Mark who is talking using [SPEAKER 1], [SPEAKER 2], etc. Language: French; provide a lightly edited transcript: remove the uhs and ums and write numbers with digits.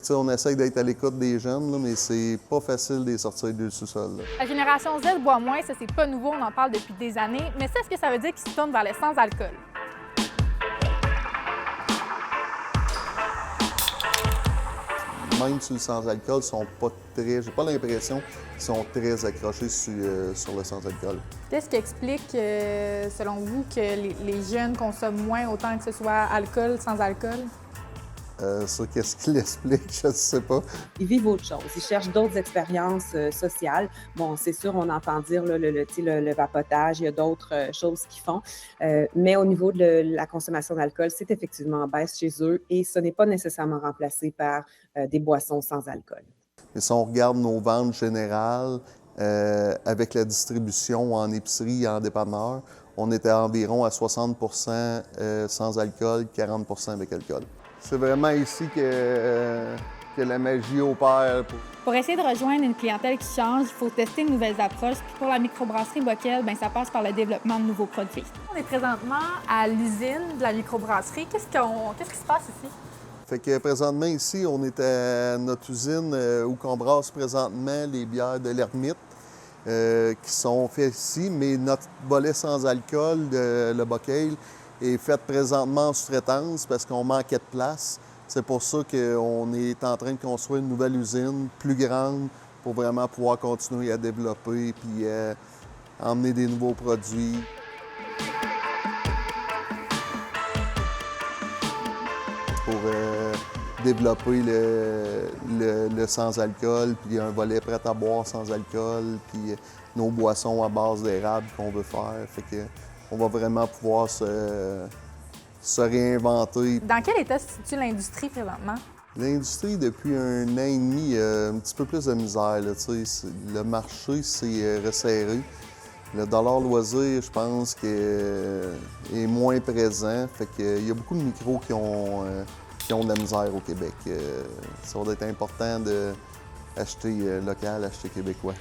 [SPEAKER 1] T'sais, on essaye d'être à l'écoute des jeunes, là, mais c'est pas facile de les sortir du sous-sol.
[SPEAKER 2] La génération Z boit moins, ça c'est pas nouveau, on en parle depuis des années, mais ça, est-ce que ça veut dire qu'ils se tournent vers le sans-alcool?
[SPEAKER 1] Même sur le sans-alcool, sont pas très. J'ai pas l'impression qu'ils sont très accrochés sur le sans-alcool.
[SPEAKER 2] Qu'est-ce qui explique, selon vous, que les jeunes consomment moins autant que ce soit alcool, sans-alcool?
[SPEAKER 1] Ça, qu'est-ce qui l'explique, je ne sais pas.
[SPEAKER 3] Ils vivent autre chose. Ils cherchent d'autres expériences sociales. Bon, c'est sûr, on entend dire là, le vapotage, il y a d'autres choses qu'ils font. Mais au niveau de la consommation d'alcool, c'est effectivement en baisse chez eux et ce n'est pas nécessairement remplacé par des boissons sans alcool.
[SPEAKER 1] Mais si on regarde nos ventes générales, avec la distribution en épicerie et en dépanneur, on était environ à 60 sans alcool, 40 avec alcool. C'est vraiment ici que la magie opère.
[SPEAKER 2] Pour essayer de rejoindre une clientèle qui change, il faut tester de nouvelles approches. Puis pour la microbrasserie Bockel, ça passe par le développement de nouveaux produits. On est présentement à l'usine de la microbrasserie. Qu'est-ce qui se passe ici?
[SPEAKER 1] Fait que présentement ici, on est à notre usine où on brasse présentement les bières de l'Ermite qui sont faites ici, mais notre volet sans alcool, le Bockel, est fait présentement en sous-traitance parce qu'on manquait de place. C'est pour ça qu'on est en train de construire une nouvelle usine plus grande pour vraiment pouvoir continuer à développer puis emmener des nouveaux produits. Pour développer le sans-alcool, puis un volet prêt à boire sans alcool, puis nos boissons à base d'érable qu'on veut faire. Fait que on va vraiment pouvoir se réinventer.
[SPEAKER 2] Dans quel état se situe l'industrie présentement?
[SPEAKER 1] L'industrie, depuis 1 an et demi, a un petit peu plus de misère. Là, le marché s'est resserré. Le dollar loisir, je pense, est moins présent. Fait qu'il y a beaucoup de micros qui ont de la misère au Québec. Ça va être important d'acheter local, acheter québécois.